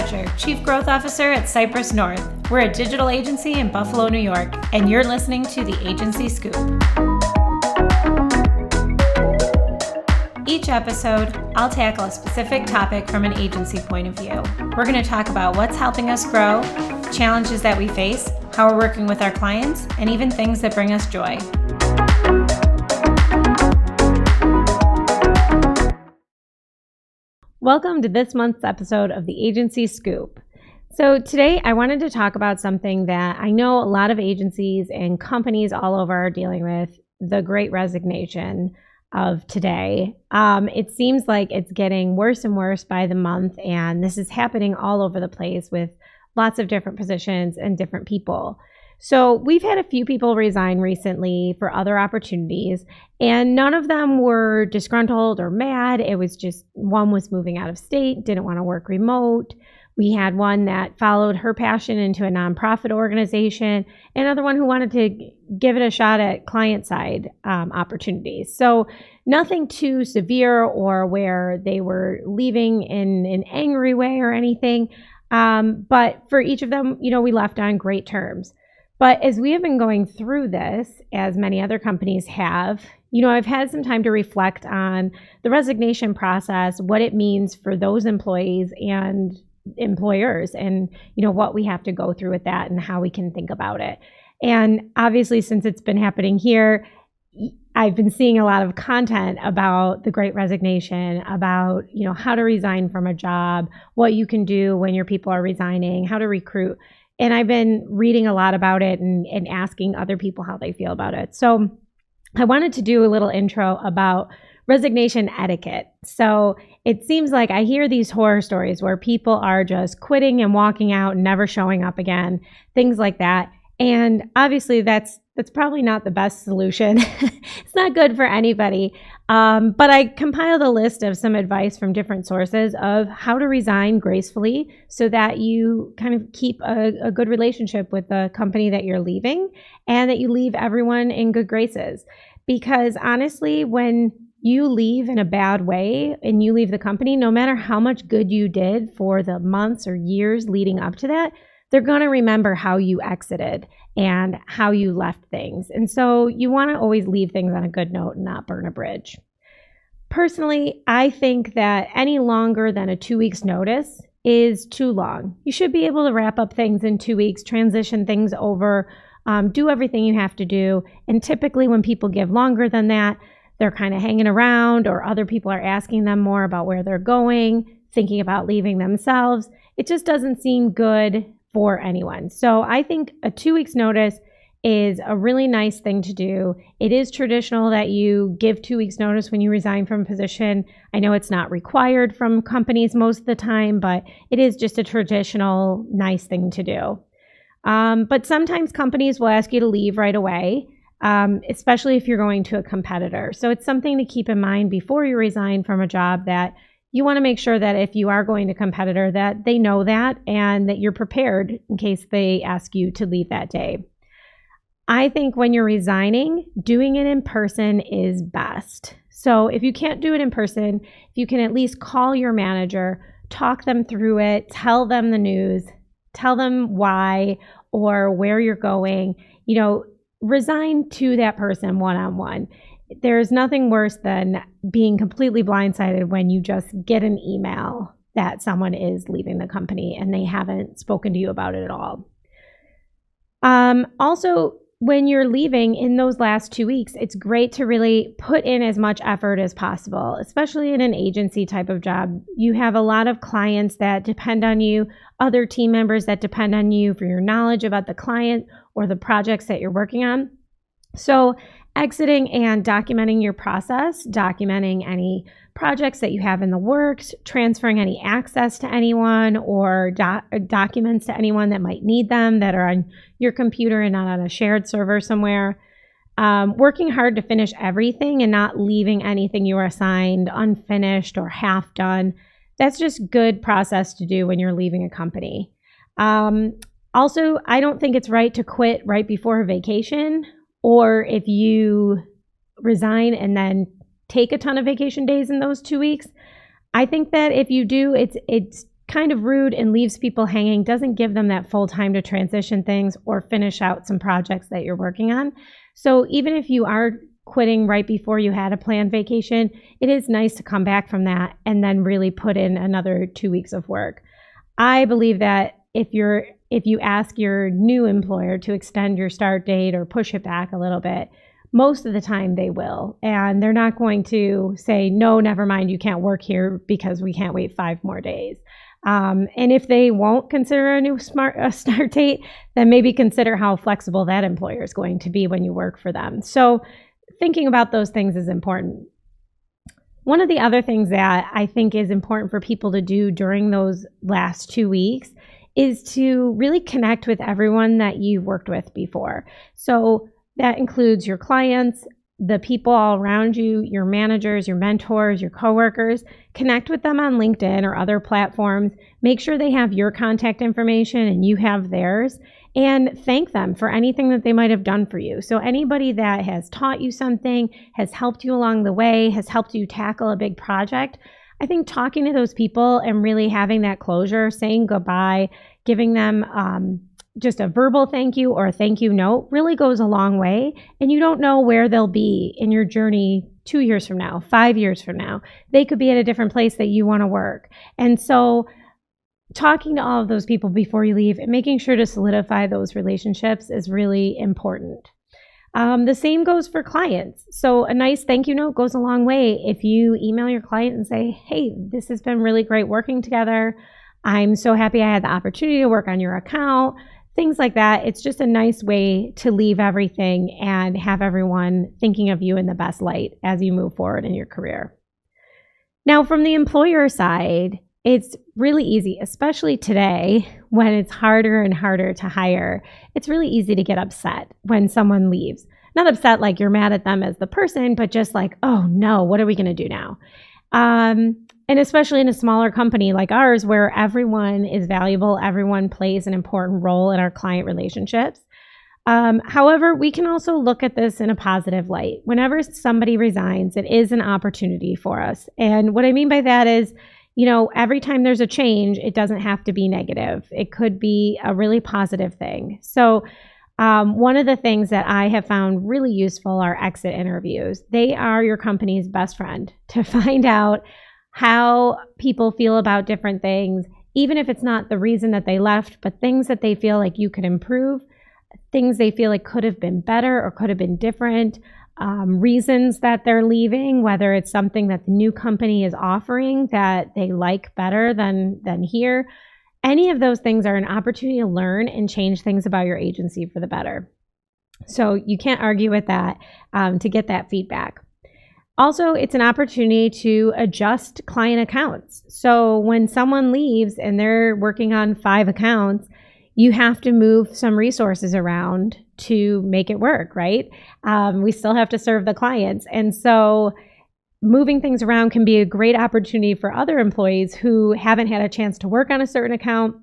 Fecher, Chief Growth Officer at Cypress North. We're a digital agency in Buffalo, New York, and you're listening to the Agency Scoop. Each episode, I'll tackle a specific topic from an agency point of view. We're going to talk about what's helping us grow, challenges that we face, how we're working with our clients, and even things that bring us joy. Welcome to this month's episode of the Agency Scoop. So today I wanted to talk about something that I know a lot of agencies and companies all over are dealing with, the great resignation of today. It seems like it's getting worse and worse by the month, and this is happening all over the place with lots of different positions and different people. So we've had a few people resign recently for other opportunities, and none of them were disgruntled or mad. It was just one was moving out of state, didn't want to work remote. We had one that followed her passion into a nonprofit organization, another one who wanted to give it a shot at client side opportunities. So nothing too severe or where they were leaving in an angry way or anything. But for each of them, we left on great terms. But as we have been going through this, as many other companies have, I've had some time to reflect on the resignation process, what it means for those employees and employers, and what we have to go through with that and how we can think about it. And obviously, since it's been happening here, I've been seeing a lot of content about the Great Resignation, about how to resign from a job, what you can do when your people are resigning, how to recruit. And I've been reading a lot about it and asking other people how they feel about it. So I wanted to do a little intro about resignation etiquette. So it seems like I hear these horror stories where people are just quitting and walking out and never showing up again, things like that. And obviously that's probably not the best solution. It's not good for anybody. But I compiled a list of some advice from different sources of how to resign gracefully so that you kind of keep a good relationship with the company that you're leaving and that you leave everyone in good graces. Because honestly, when you leave in a bad way and you leave the company, no matter how much good you did for the months or years leading up to that, they're going to remember how you exited and how you left things. And so you want to always leave things on a good note and not burn a bridge. Personally, I think that any longer than a 2 weeks notice is too long. You should be able to wrap up things in 2 weeks, transition things over, do everything you have to do. And typically when people give longer than that, they're kind of hanging around, or other people are asking them more about where they're going, thinking about leaving themselves. It just doesn't seem good for anyone. So I think a 2 weeks notice is a really nice thing to do. It is traditional that you give 2 weeks notice when you resign from a position. I know it's not required from companies most of the time, but it is just a traditional nice thing to do. But sometimes companies will ask you to leave right away, especially if you're going to a competitor. So it's something to keep in mind before you resign from a job, that you want to make sure that if you are going to a competitor, that they know that and that you're prepared in case they ask you to leave that day. I think when you're resigning, doing it in person is best. So if you can't do it in person, if you can at least call your manager, talk them through it, tell them the news, tell them why or where you're going, resign to that person one-on-one. There's nothing worse than being completely blindsided when you just get an email that someone is leaving the company and they haven't spoken to you about it at all. Also, when you're leaving in those last 2 weeks, it's great to really put in as much effort as possible, especially in an agency type of job. You have a lot of clients that depend on you, other team members that depend on you for your knowledge about the client or the projects that you're working on. So exiting and documenting your process, documenting any projects that you have in the works, transferring any access to anyone or documents to anyone that might need them that are on your computer and not on a shared server somewhere. Working hard to finish everything and not leaving anything you were assigned unfinished or half done. That's just good process to do when you're leaving a company. Also, I don't think it's right to quit right before a vacation, or if you resign and then take a ton of vacation days in those 2 weeks. I think that if you do, it's kind of rude and leaves people hanging, doesn't give them that full time to transition things or finish out some projects that you're working on. So even if you are quitting right before you had a planned vacation, it is nice to come back from that and then really put in another 2 weeks of work. I believe that if you ask your new employer to extend your start date or push it back a little bit, most of the time they will. And they're not going to say, no, never mind, you can't work here because we can't wait 5 more days. And if they won't consider a new start date, then maybe consider how flexible that employer is going to be when you work for them. So thinking about those things is important. One of the other things that I think is important for people to do during those last 2 weeks is to really connect with everyone that you've worked with before. So that includes your clients, the people all around you, your managers, your mentors, your coworkers. Connect with them on LinkedIn or other platforms. Make sure they have your contact information and you have theirs, and thank them for anything that they might have done for you. So anybody that has taught you something, has helped you along the way, has helped you tackle a big project, I think talking to those people and really having that closure, saying goodbye, giving them just a verbal thank you or a thank you note really goes a long way. And you don't know where they'll be in your journey 2 years from now, 5 years from now. They could be at a different place that you want to work. And so talking to all of those people before you leave and making sure to solidify those relationships is really important. The same goes for clients. So a nice thank you note goes a long way. If you email your client and say, hey, this has been really great working together. I'm so happy I had the opportunity to work on your account. Things like that. It's just a nice way to leave everything and have everyone thinking of you in the best light as you move forward in your career. Now, from the employer side, it's really easy, especially today when it's harder and harder to hire. It's really easy to get upset when someone leaves. Not upset like you're mad at them as the person, but just like, oh no, what are we going to do now? And especially in a smaller company like ours, where everyone is valuable, everyone plays an important role in our client relationships. However, we can also look at this in a positive light. Whenever somebody resigns, it is an opportunity for us. And what I mean by that is, every time there's a change, it doesn't have to be negative. It could be a really positive thing. So one of the things that I have found really useful are exit interviews. They are your company's best friend to find out how people feel about different things, even if it's not the reason that they left, but things that they feel like you could improve, things they feel like could have been better or could have been different, reasons that they're leaving, whether it's something that the new company is offering that they like better than here. Any of those things are an opportunity to learn and change things about your agency for the better. So you can't argue with that to get that feedback. Also, it's an opportunity to adjust client accounts. So when someone leaves and they're working on 5 accounts, you have to move some resources around to make it work, right? We still have to serve the clients. And so moving things around can be a great opportunity for other employees who haven't had a chance to work on a certain account,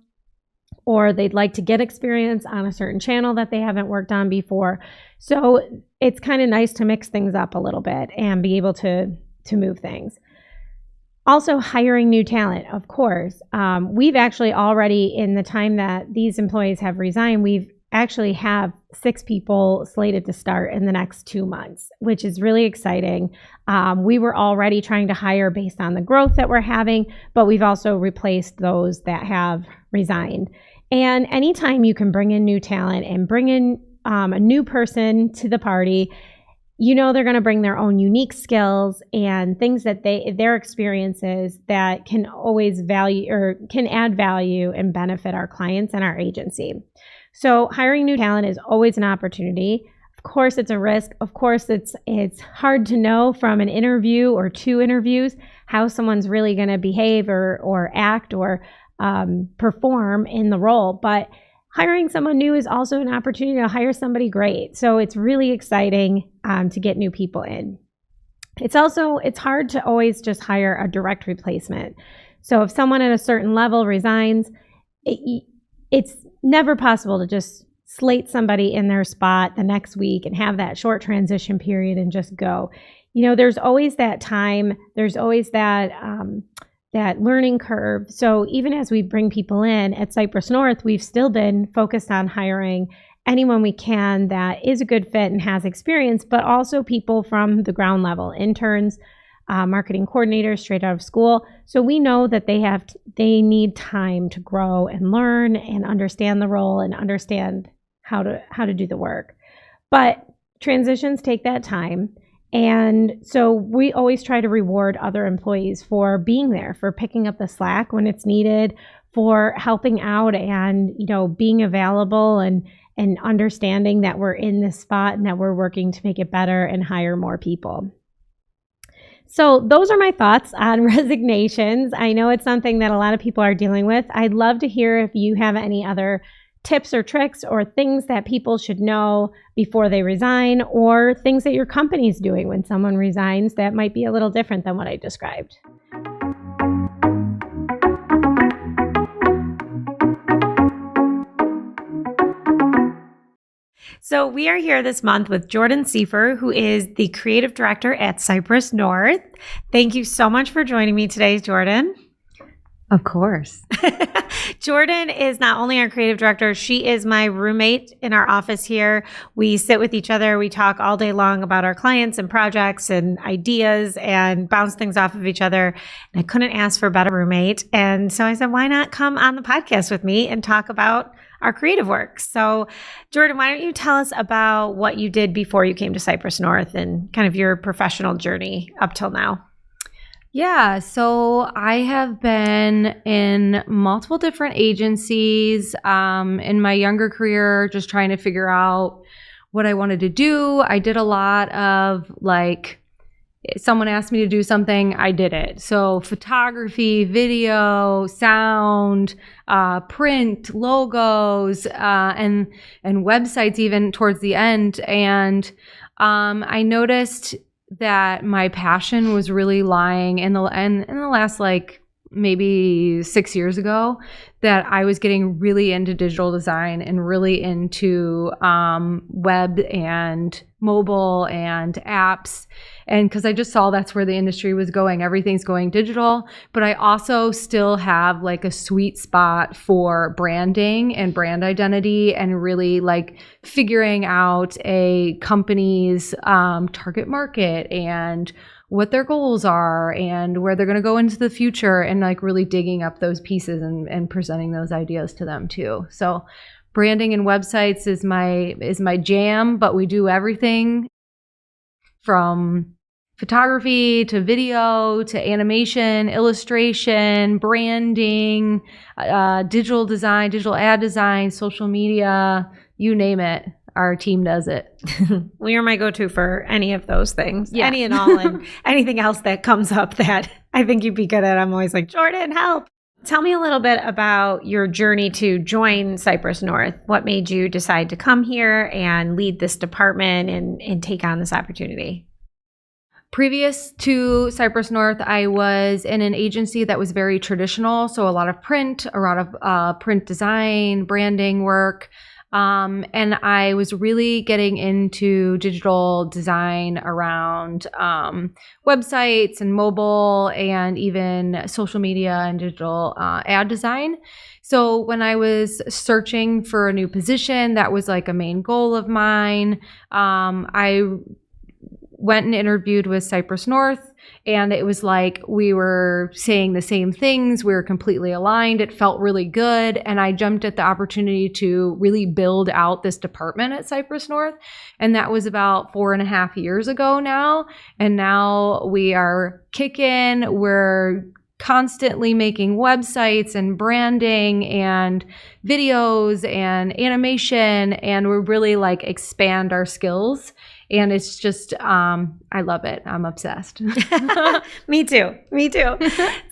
or they'd like to get experience on a certain channel that they haven't worked on before. So it's kind of nice to mix things up a little bit and be able to move things. Also, hiring new talent, of course. We've actually already, in the time that these employees have resigned, we've actually have 6 people slated to start in the next 2 months, which is really exciting. We were already trying to hire based on the growth that we're having, but we've also replaced those that have resigned. And anytime you can bring in new talent and bring in a new person to the party, they're going to bring their own unique skills and things that their experiences that can always value or can add value and benefit our clients and our agency. So hiring new talent is always an opportunity. Of course, it's a risk. Of course, it's hard to know from an interview or 2 interviews how someone's really going to behave or act or perform in the role. But hiring someone new is also an opportunity to hire somebody great. So it's really exciting to get new people in. It's hard to always just hire a direct replacement. So if someone at a certain level resigns, it's never possible to just slate somebody in their spot the next week and have that short transition period and just go. There's always that time. There's always that that learning curve. So even as we bring people in at Cypress North, we've still been focused on hiring anyone we can that is a good fit and has experience, but also people from the ground level, interns, marketing coordinators straight out of school. So we know that they need time to grow and learn and understand the role and understand how to do the work. But transitions take that time. And so we always try to reward other employees for being there, for picking up the slack when it's needed, for helping out and, being available and understanding that we're in this spot and that we're working to make it better and hire more people. So those are my thoughts on resignations. I know it's something that a lot of people are dealing with. I'd love to hear if you have any other tips or tricks or things that people should know before they resign, or things that your company's doing when someone resigns that might be a little different than what I described. So we are here this month with Jordan Siefer, who is the creative director at Cypress North. Thank you so much for joining me today, Jordan. Of course. Jordan is not only our creative director, she is my roommate in our office here. We sit with each other. We talk all day long about our clients and projects and ideas and bounce things off of each other. And I couldn't ask for a better roommate. And so I said, why not come on the podcast with me and talk about our creative work? So Jordan, why don't you tell us about what you did before you came to Cypress North and kind of your professional journey up till now? Yeah, so I have been in multiple different agencies in my younger career, just trying to figure out what I wanted to do. I did a lot of someone asked me to do something, I did it. So photography, video, sound, print, logos, and websites even towards the end. And I noticed that my passion was really lying in the last maybe 6 years ago, that I was getting really into digital design and really into web and mobile and apps. And because I just saw that's where the industry was going. Everything's going digital. But I also still have a sweet spot for branding and brand identity and really figuring out a company's target market and what their goals are and where they're going to go into the future, and really digging up those pieces and presenting those ideas to them too. So branding and websites is my jam, but we do everything from photography to video to animation, illustration, branding, digital design, digital ad design, social media, you name it. Our team does it. Well, you're my go-to for any of those things, yeah. Any and all, and anything else that comes up that I think you'd be good at. I'm always like, Jordan, help. Tell me a little bit about your journey to join Cypress North. What made you decide to come here and lead this department and take on this opportunity? Previous to Cypress North, I was in an agency that was very traditional. So a lot of print, a lot of print design, branding work. And I was really getting into digital design around websites and mobile and even social media and digital ad design. So when I was searching for a new position, that was a main goal of mine. I went and interviewed with Cypress North, and it was we were saying the same things. We were completely aligned. It felt really good. And I jumped at the opportunity to really build out this department at Cypress North. And that was about 4.5 years ago now. And now we are kicking. We're constantly making websites and branding and videos and animation. And we're really expand our skills. And it's just, I love it. I'm obsessed. Me too.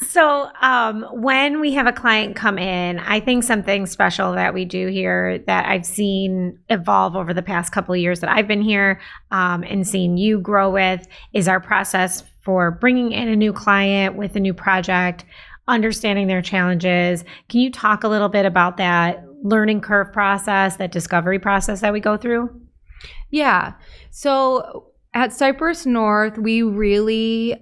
So when we have a client come in, I think something special that we do here that I've seen evolve over the past couple of years that I've been here and seen you grow with is our process for bringing in a new client with a new project, understanding their challenges. Can you talk a little bit about that learning curve process, that discovery process that we go through? Yeah. So at Cypress North, we really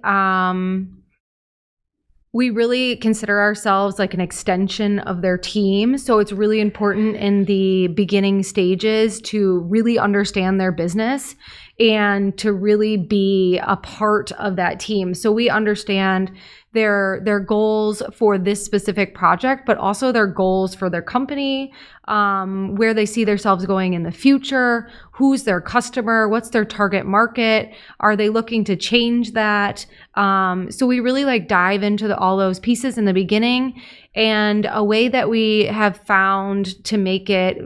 we really consider ourselves like an extension of their team. So it's really important in the beginning stages to really understand their business and to really be a part of that team. So we understand their goals for this specific project, but also their goals for their company, where they see themselves going in the future, who's their customer, what's their target market, are they looking to change that? So we really like dive into all those pieces in the beginning. And a way that we have found to make it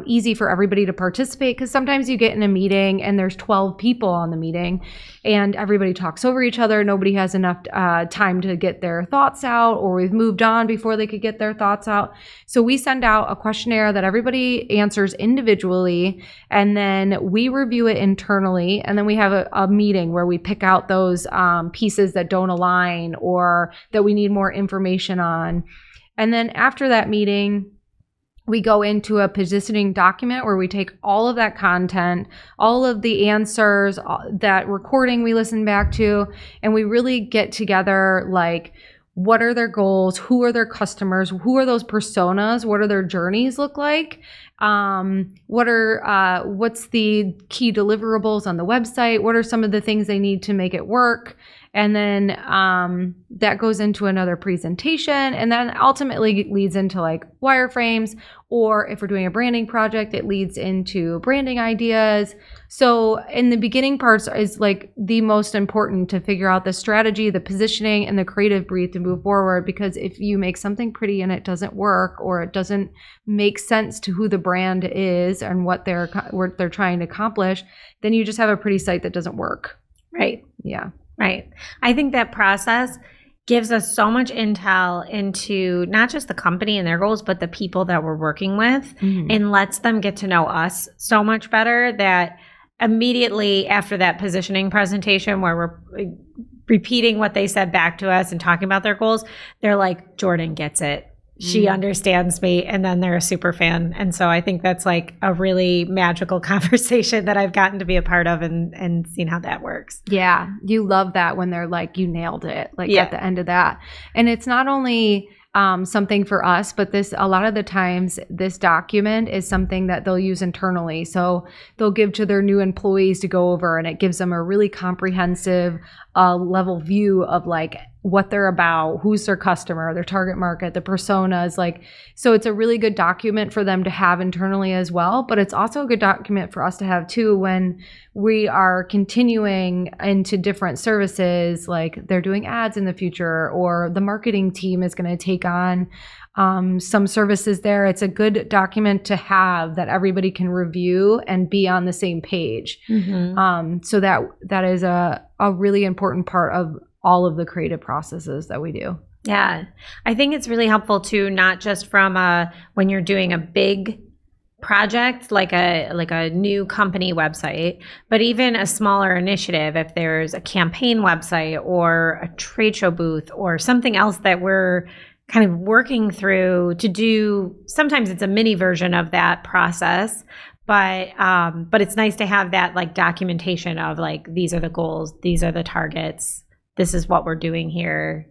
easy for everybody to participate, because sometimes you get in a meeting and there's 12 people on the meeting and everybody talks over each other. Nobody has enough time to get their thoughts out, or we've moved on before they could get their thoughts out. So we send out a questionnaire that everybody answers individually, and then we review it internally. And then we have a meeting where we pick out those pieces that don't align or that we need more information on. And then after that meeting, we go into a positioning document where we take all of that content, all of the answers, that recording we listen back to, and we really get together like, what are their goals? Who are their customers? Who are those personas? What do their journeys look like? What's the key deliverables on the website? What are some of the things they need to make it work? And then that goes into another presentation, and then ultimately leads into like wireframes, or if we're doing a branding project, it leads into branding ideas. So in the beginning parts is like the most important to figure out the strategy, the positioning, and the creative brief to move forward. Because if you make something pretty and it doesn't work, or it doesn't make sense to who the brand is and what they're trying to accomplish, then you just have a pretty site that doesn't work. Right. Yeah. Right. I think that process gives us so much intel into not just the company and their goals, but the people that we're working with, and lets them get to know us so much better that immediately after that positioning presentation where we're repeating what they said back to us and talking about their goals, they're like, Jordan gets it. She understands me, and then they're a super fan. And so I think that's like a really magical conversation that I've gotten to be a part of and seen how that works. Yeah. You love that when they're like, you nailed it, like at the end of that. And it's not only something for us, but a lot of the times this document is something that they'll use internally. So they'll give to their new employees to go over, and it gives them a really comprehensive level view of like what they're about, who's their customer, their target market, the personas. Like, so it's a really good document for them to have internally as well. But it's also a good document for us to have too when we are continuing into different services, like they're doing ads in the future, or the marketing team is going to take on some services there. It's a good document to have that everybody can review and be on the same page. So that is a really important part of all of the creative processes that we do. Yeah. I think it's really helpful too, not just from when you're doing a big project like a new company website, but even a smaller initiative. If there's a campaign website or a trade show booth or something else that we're kind of working through to do, sometimes it's a mini version of that process. But it's nice to have that like documentation of like, these are the goals, these are the targets, this is what we're doing here,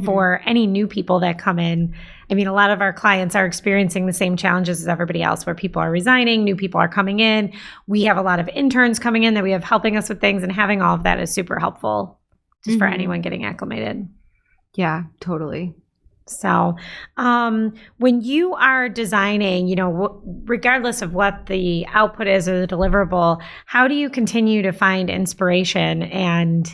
for any new people that come in. I mean, a lot of our clients are experiencing the same challenges as everybody else, where people are resigning, new people are coming in. We have a lot of interns coming in that we have helping us with things, and having all of that is super helpful just for anyone getting acclimated. Yeah, totally. So when you are designing, regardless of what the output is or the deliverable, how do you continue to find inspiration and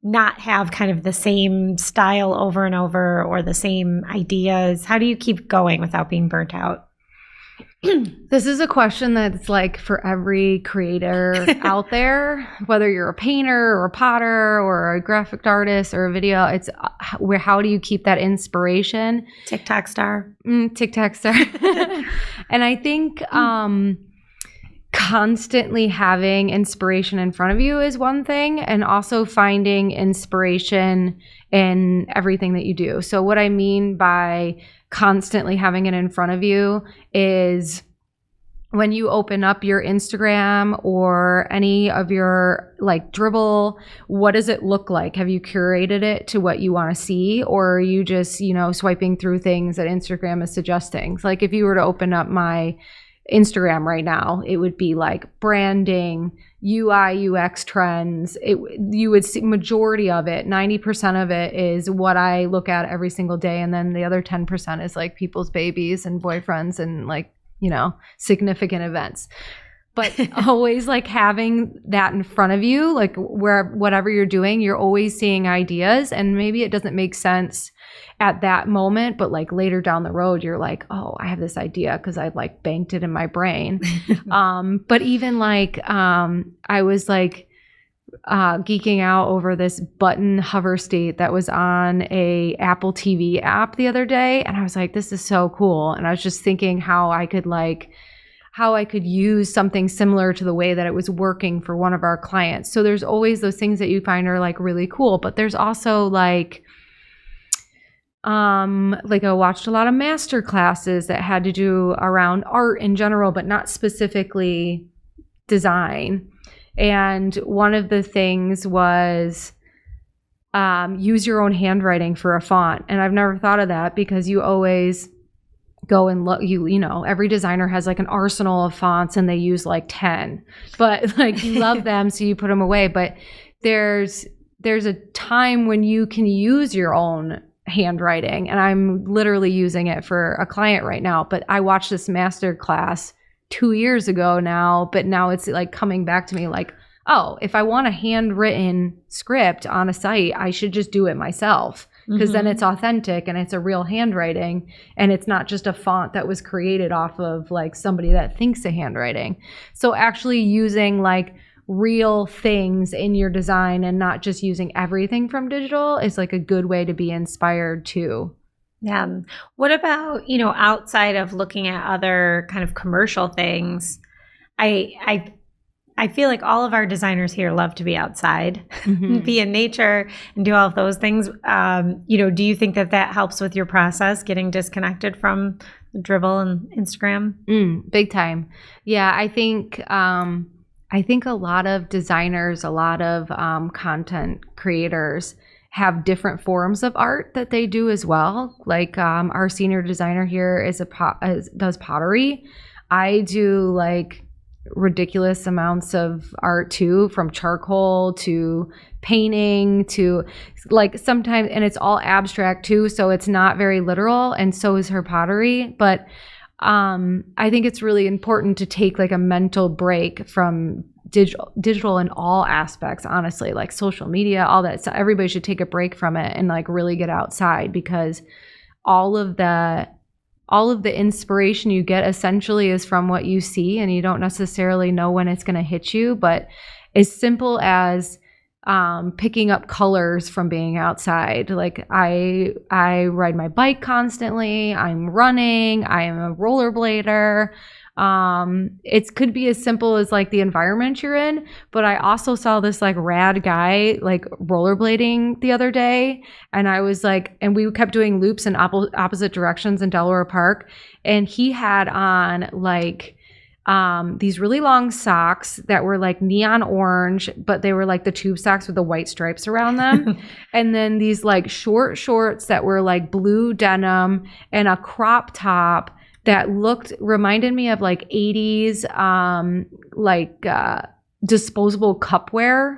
not have kind of the same style over and over, or the same ideas? How do you keep going without being burnt out? This is a question that's like for every creator out there, whether you're a painter or a potter or a graphic artist or a video. It's how do you keep that inspiration? TikTok star. TikTok star. And I think constantly having inspiration in front of you is one thing, and also finding inspiration in everything that you do. So what I mean by constantly having it in front of you is when you open up your Instagram or any of your like Dribble, what does it look like? Have you curated it to what you want to see, or are you just, swiping through things that Instagram is suggesting? So like if you were to open up my Instagram right now, it would be like branding, UI, UX trends. You would see majority of it, 90% of it is what I look at every single day. And then the other 10% is like people's babies and boyfriends and like, significant events. But always like having that in front of you, like whatever you're doing, you're always seeing ideas, and maybe it doesn't make sense at that moment, but like later down the road, you're like, oh, I have this idea because I've like banked it in my brain. But even like, I was like geeking out over this button hover state that was on a Apple TV app the other day. And I was like, this is so cool. And I was just thinking how I could use something similar to the way that it was working for one of our clients. So there's always those things that you find are like really cool, but there's also like I watched a lot of master classes that had to do around art in general, but not specifically design. And one of the things was use your own handwriting for a font. And I've never thought of that because you always go and look, every designer has like an arsenal of fonts and they use like 10, but like you love them, so you put them away. But there's a time when you can use your own handwriting, and I'm literally using it for a client right now. But I watched this master class 2 years ago now, but now it's like coming back to me like, oh, if I want a handwritten script on a site, I should just do it myself, because then it's authentic and it's a real handwriting, and it's not just a font that was created off of like somebody that thinks a handwriting. So actually using like real things in your design and not just using everything from digital is like a good way to be inspired too. Yeah. What about, outside of looking at other kind of commercial things, I feel like all of our designers here love to be outside, be in nature and do all of those things. Do you think that helps with your process, getting disconnected from Dribbble and Instagram? Big time. Yeah, I think a lot of designers, a lot of content creators have different forms of art that they do as well. Like our senior designer here does pottery. I do like ridiculous amounts of art too, from charcoal to painting to like sometimes, and it's all abstract too, so it's not very literal, and so is her pottery. But I think it's really important to take like a mental break from digital in all aspects, honestly, like social media, all that. So everybody should take a break from it and like really get outside, because all of the inspiration you get essentially is from what you see, and you don't necessarily know when it's going to hit you. But as simple as picking up colors from being outside. Like I ride my bike constantly. I'm running. I am a rollerblader. It could be as simple as like the environment you're in, but I also saw this like rad guy like rollerblading the other day, and I was like, and we kept doing loops in opposite directions in Delaware Park, and he had on like these really long socks that were like neon orange, but they were like the tube socks with the white stripes around them. And then these like short shorts that were like blue denim, and a crop top that reminded me of like 80s, disposable cupware.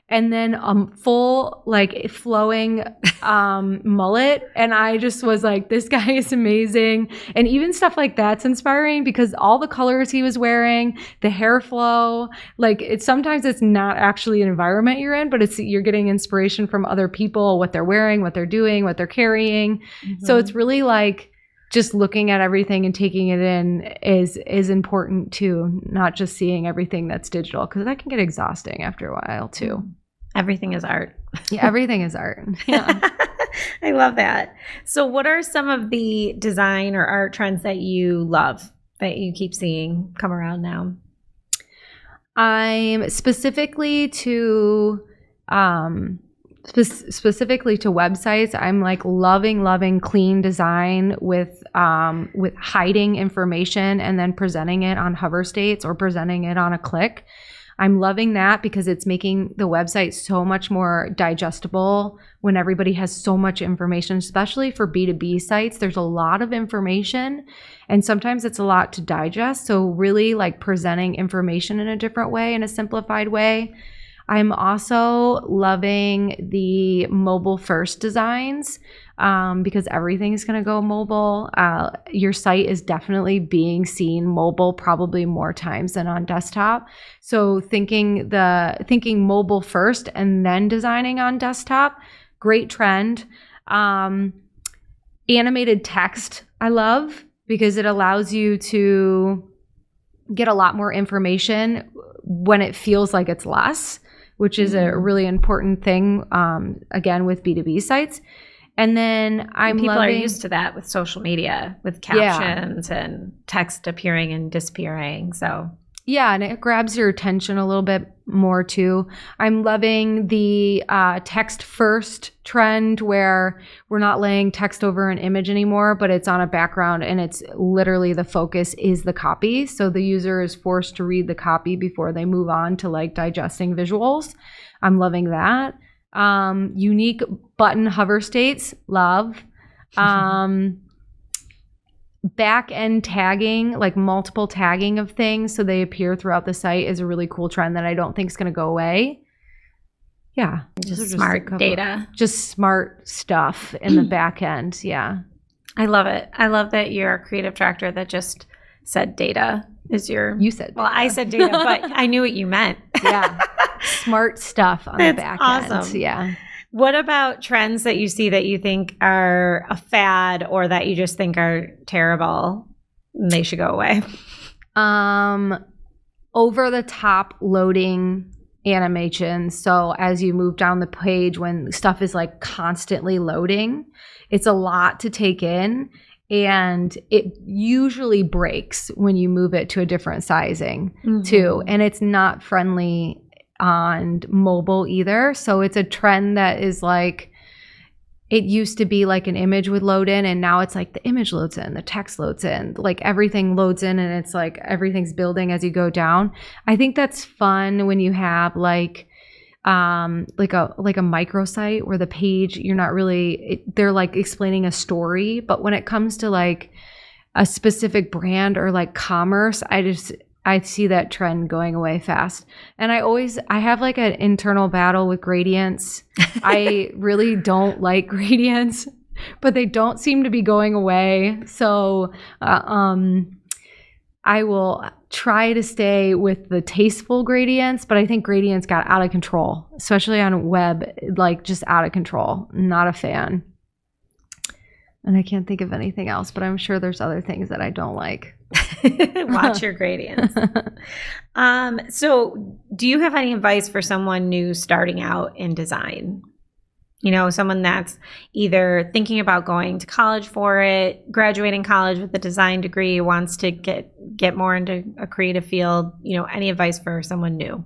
And then full like flowing mullet. And I just was like, this guy is amazing. And even stuff like that's inspiring, because all the colors he was wearing, the hair flow, like sometimes it's not actually an environment you're in, but you're getting inspiration from other people, what they're wearing, what they're doing, what they're carrying. Mm-hmm. So it's really like just looking at everything and taking it in is important too, not just seeing everything that's digital, because that can get exhausting after a while too. Everything is art. Yeah, everything is art. Yeah. I love that. So what are some of the design or art trends that you love, that you keep seeing come around now? I'm specifically to specifically to websites, I'm like loving clean design with hiding information and then presenting it on hover states or presenting it on a click. I'm loving that because it's making the website so much more digestible when everybody has so much information, especially for B2B sites. There's a lot of information and sometimes it's a lot to digest. So really like presenting information in a different way, in a simplified way. I'm also loving the mobile first designs because everything's going to go mobile. Your site is definitely being seen mobile probably more times than on desktop. So thinking mobile first and then designing on desktop, great trend. Animated text, I love because it allows you to get a lot more information when it feels like it's less, which is a really important thing, again, with B2B sites. And then people are used to that with social media, with captions and text appearing and disappearing. So yeah, and it grabs your attention a little bit more too. I'm loving the text first trend where we're not laying text over an image anymore, but it's on a background and it's literally the focus is the copy. So the user is forced to read the copy before they move on to like digesting visuals. I'm loving that. Unique button hover states, love. Back end tagging, like multiple tagging of things so they appear throughout the site is a really cool trend that I don't think is going to go away. Yeah. Just smart data. Just smart stuff in the back end. Yeah. I love it. I love that your creative director that just said data is your... You said data. Well, I said data, but I knew what you meant. Yeah. Smart stuff on the back awesome. end. Yeah. What about trends that you see that you think are a fad or that you just think are terrible and they should go away? Over the top loading animations. So as you move down the page, when stuff is like constantly loading, it's a lot to take in. And it usually breaks when you move it to a different sizing too. And it's not friendly on mobile either. So it's a trend that is like, it used to be like an image would load in and now it's like the image loads in, the text loads in, like everything loads in and it's like everything's building as you go down. I think that's fun when you have like a microsite where the page, you're not really, they're like explaining a story. But when it comes to like a specific brand or like commerce, I see that trend going away fast. And I have like an internal battle with gradients. I really don't like gradients, but they don't seem to be going away. So I will try to stay with the tasteful gradients, but I think gradients got out of control, especially on web, like just out of control. Not a fan. And I can't think of anything else, but I'm sure there's other things that I don't like. Watch your gradients. So do you have any advice for someone new starting out in design? You know, someone that's either thinking about going to college for it, graduating college with a design degree, wants to get more into a creative field. You know, any advice for someone new?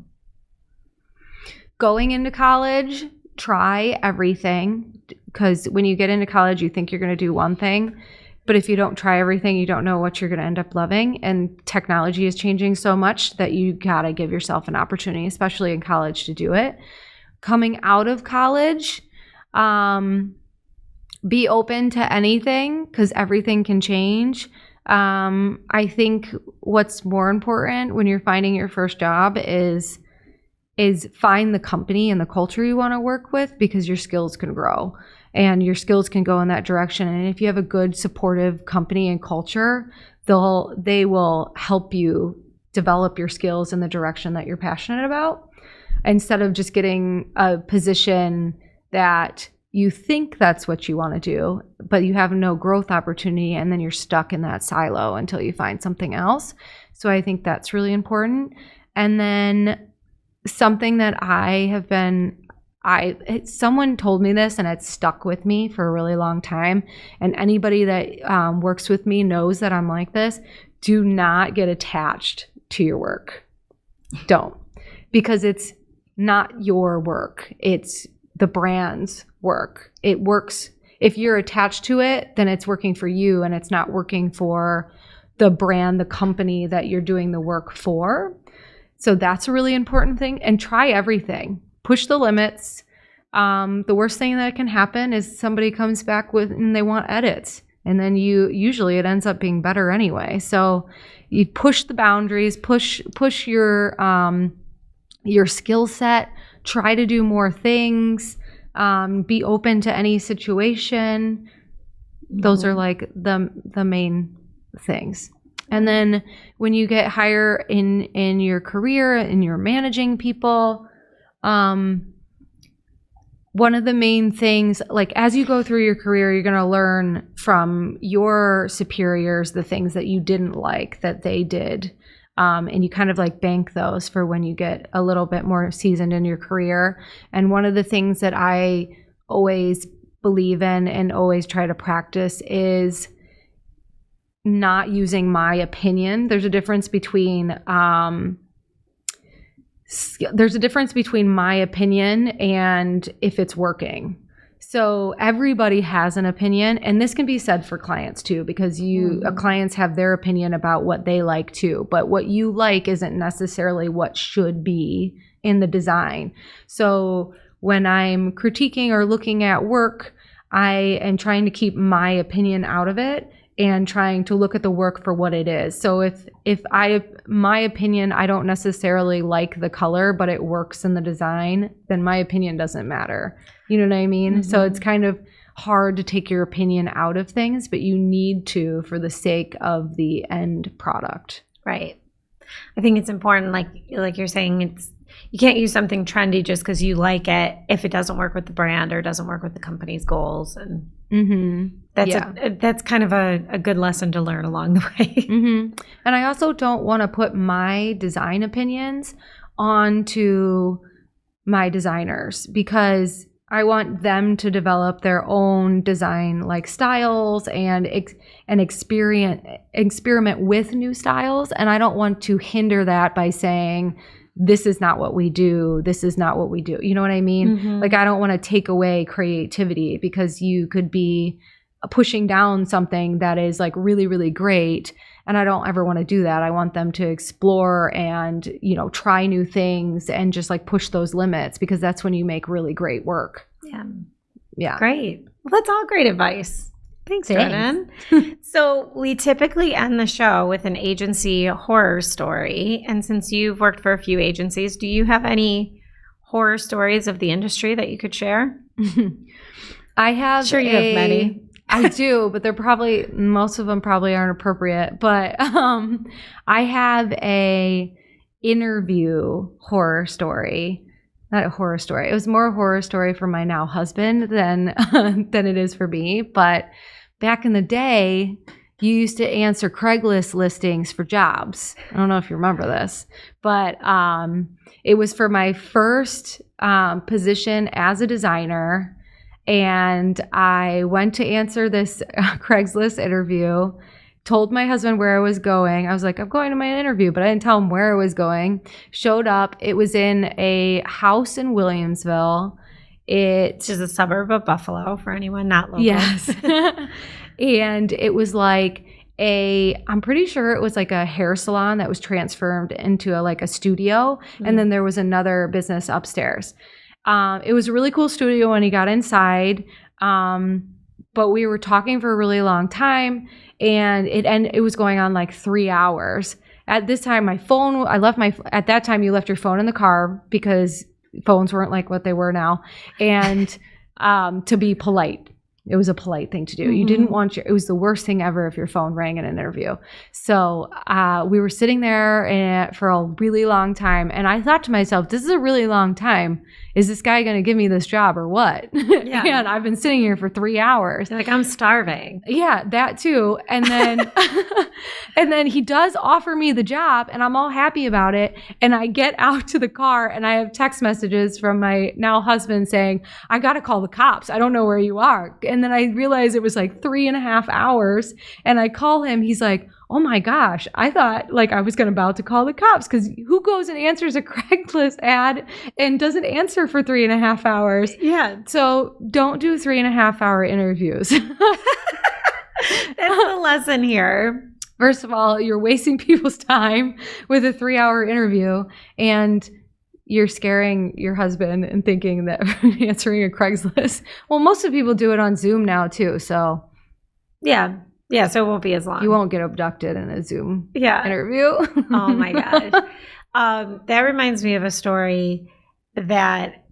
Going into college, try everything, because when you get into college, you think you're going to do one thing. But if you don't try everything, you don't know what you're going to end up loving. And technology is changing so much that you got to give yourself an opportunity, especially in college, to do it. Coming out of college, be open to anything because everything can change. I think what's more important when you're finding your first job is find the company and the culture you want to work with, because your skills can grow and your skills can go in that direction. And if you have a good supportive company and culture, they will help you develop your skills in the direction that you're passionate about, instead of just getting a position that you think that's what you want to do, but you have no growth opportunity, and then you're stuck in that silo until you find something else. So I think that's really important. And then something that someone told me this and it stuck with me for a really long time. And anybody that works with me knows that I'm like this. Do not get attached to your work. Don't, because it's not your work. It's the brand's work. It works. If you're attached to it, then it's working for you and it's not working for the brand, the company that you're doing the work for. So that's a really important thing. And try everything. Push the limits. The worst thing that can happen is somebody comes back with and they want edits. And then usually it ends up being better anyway. So you push the boundaries, push your skill set, try to do more things, be open to any situation. Those are like the main things. And then when you get higher in your career and you're managing people, one of the main things, like as you go through your career, you're going to learn from your superiors the things that you didn't like that they did. And you kind of like bank those for when you get a little bit more seasoned in your career. And one of the things that I always believe in and always try to practice is not using my opinion. There's a difference between my opinion and if it's working. So everybody has an opinion, and this can be said for clients too, because clients have their opinion about what they like too, but what you like isn't necessarily what should be in the design. So when I'm critiquing or looking at work, I am trying to keep my opinion out of it and trying to look at the work for what it is. So if my opinion, I don't necessarily like the color, but it works in the design, then my opinion doesn't matter. You know what I mean? Mm-hmm. So it's kind of hard to take your opinion out of things, but you need to for the sake of the end product. Right. I think it's important, like you're saying, you can't use something trendy just because you like it if it doesn't work with the brand or doesn't work with the company's goals. And that's kind of a good lesson to learn along the way. Mm-hmm. And I also don't want to put my design opinions onto my designers, because I want them to develop their own design like styles and experiment with new styles. And I don't want to hinder that by saying, this is not what we do. This is not what we do. You know what I mean? Mm-hmm. Like, I don't want to take away creativity, because you could be pushing down something that is like really, really great. And I don't ever want to do that. I want them to explore and, try new things and just like push those limits, because that's when you make really great work. Yeah. Great. Well, that's all great advice. Thanks, Jordan. So we typically end the show with an agency horror story. And since you've worked for a few agencies, do you have any horror stories of the industry that you could share? I have. Sure, you have many. I do, but most of them probably aren't appropriate. But I have a interview horror story. Not a horror story. It was more a horror story for my now husband than it is for me. But back in the day, you used to answer Craigslist listings for jobs. I don't know if you remember this, but it was for my first position as a designer. And I went to answer this Craigslist interview, told my husband where I was going. I was like, I'm going to my interview, but I didn't tell him where I was going. Showed up. It was in a house in Williamsville. Which is a suburb of Buffalo for anyone not local. Yes. And it was like I'm pretty sure it was like a hair salon that was transformed into a studio. Mm-hmm. And then there was another business upstairs. It was a really cool studio when he got inside. But we were talking for a really long time, and it was going on like 3 hours. At this time, at that time you left your phone in the car, because phones weren't like what they were now. And to be polite. It was a polite thing to do. Mm-hmm. You didn't want it was the worst thing ever if your phone rang in an interview. So we were sitting there for a really long time. And I thought to myself, this is a really long time. Is this guy going to give me this job or what? Yeah. And I've been sitting here for 3 hours. You're like, I'm starving. Yeah, that too. And then, and then he does offer me the job, and I'm all happy about it. And I get out to the car, and I have text messages from my now husband saying, I got to call the cops. I don't know where you are. And then I realized it was like 3.5 hours, and I call him. He's like, oh my gosh, I thought like I was about to call the cops, because who goes and answers a Craigslist ad and doesn't answer for 3.5 hours? Yeah. So don't do 3.5-hour interviews. That's the lesson here. First of all, you're wasting people's time with a 3-hour interview, and you're scaring your husband and thinking that answering a Craigslist. Well, most of the people do it on Zoom now too, so Yeah. Yeah, so it won't be as long. you won't get abducted in a Zoom interview. Oh my gosh. That reminds me of a story that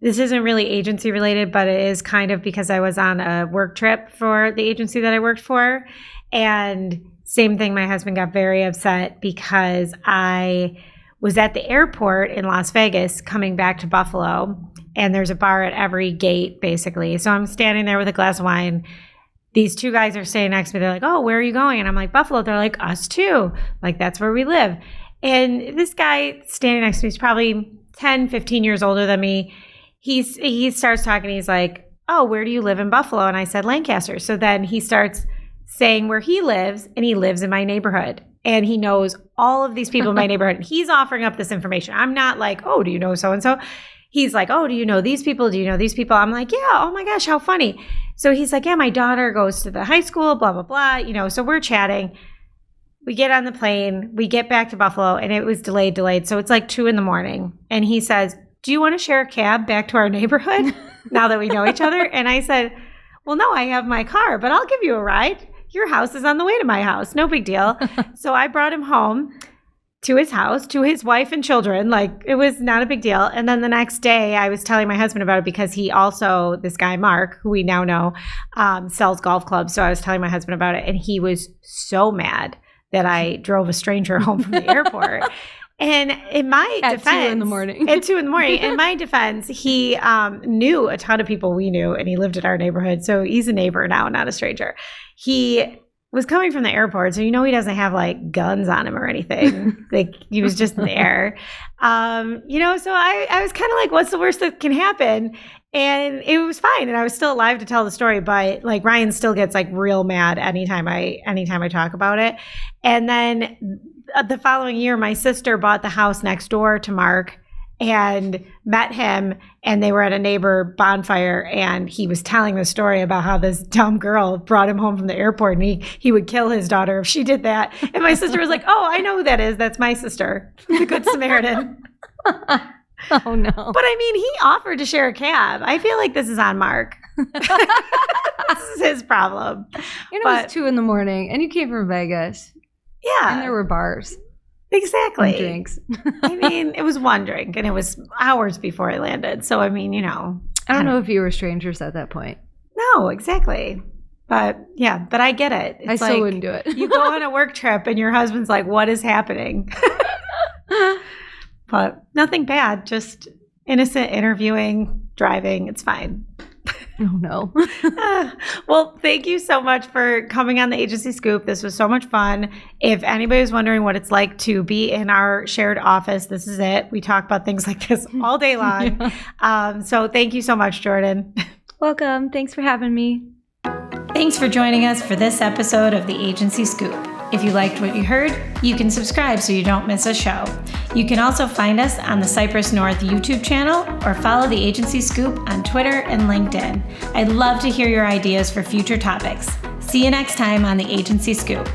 this isn't really agency related, but it is kind of because I was on a work trip for the agency that I worked for. And same thing, my husband got very upset because I was at the airport in Las Vegas coming back to Buffalo, and there's a bar at every gate basically. So I'm standing there with a glass of wine. These two guys are staying next to me. They're like, oh, where are you going? And I'm like, Buffalo. They're like, us too. Like, that's where we live. And this guy standing next to me is probably 10, 15 years older than me. He starts talking. He's like, oh, where do you live in Buffalo? And I said, Lancaster. So then he starts saying where he lives, and he lives in my neighborhood. And he knows all of these people in my neighborhood. And he's offering up this information. I'm not like, oh, do you know so-and-so? He's like, oh, do you know these people? Do you know these people? I'm like, yeah, oh my gosh, how funny. So he's like, yeah, my daughter goes to the high school, blah, blah, blah. So we're chatting. We get on the plane. We get back to Buffalo, and it was delayed. So it's like 2 a.m. And he says, do you want to share a cab back to our neighborhood now that we know each other? And I said, well, no, I have my car, but I'll give you a ride. Your house is on the way to my house. No big deal. So I brought him home to his house, to his wife and children. Like, it was not a big deal. And then the next day I was telling my husband about it because he also, this guy, Mark, who we now know, sells golf clubs. So I was telling my husband about it, and he was so mad that I drove a stranger home from the airport. And in my defense, at 2 in the morning. In my defense, he knew a ton of people we knew, and he lived in our neighborhood. So he's a neighbor now, not a stranger. He was coming from the airport, so he doesn't have like guns on him or anything. Like, he was just there. So I was kind of like, what's the worst that can happen? And it was fine, and I was still alive to tell the story. But like, Ryan still gets like real mad anytime I talk about it. And then the following year, my sister bought the house next door to Mark and met him, and they were at a neighbor bonfire, and he was telling the story about how this dumb girl brought him home from the airport, and he would kill his daughter if she did that. And my sister was like, oh, I know who that is. That's my sister, the Good Samaritan. Oh, no. But I mean, he offered to share a cab. I feel like this is on Mark. This is his problem. It's 2 a.m. and you came from Vegas. Yeah. And there were bars. Exactly. And drinks. I mean, it was one drink, and it was hours before I landed. So, I mean, I don't know if you were strangers at that point. No, exactly. But yeah, but I get it. I still wouldn't do it. You go on a work trip, and your husband's like, what is happening? But nothing bad, just innocent interviewing, driving. It's fine. Oh, no. Well, thank you so much for coming on the Agency Scoop. This was so much fun. If anybody's wondering what it's like to be in our shared office, this is it. We talk about things like this all day long. Yeah. So thank you so much, Jordan. Welcome. Thanks for having me. Thanks for joining us for this episode of the Agency Scoop. If you liked what you heard, you can subscribe so you don't miss a show. You can also find us on the Cypress North YouTube channel or follow the Agency Scoop on Twitter and LinkedIn. I'd love to hear your ideas for future topics. See you next time on the Agency Scoop.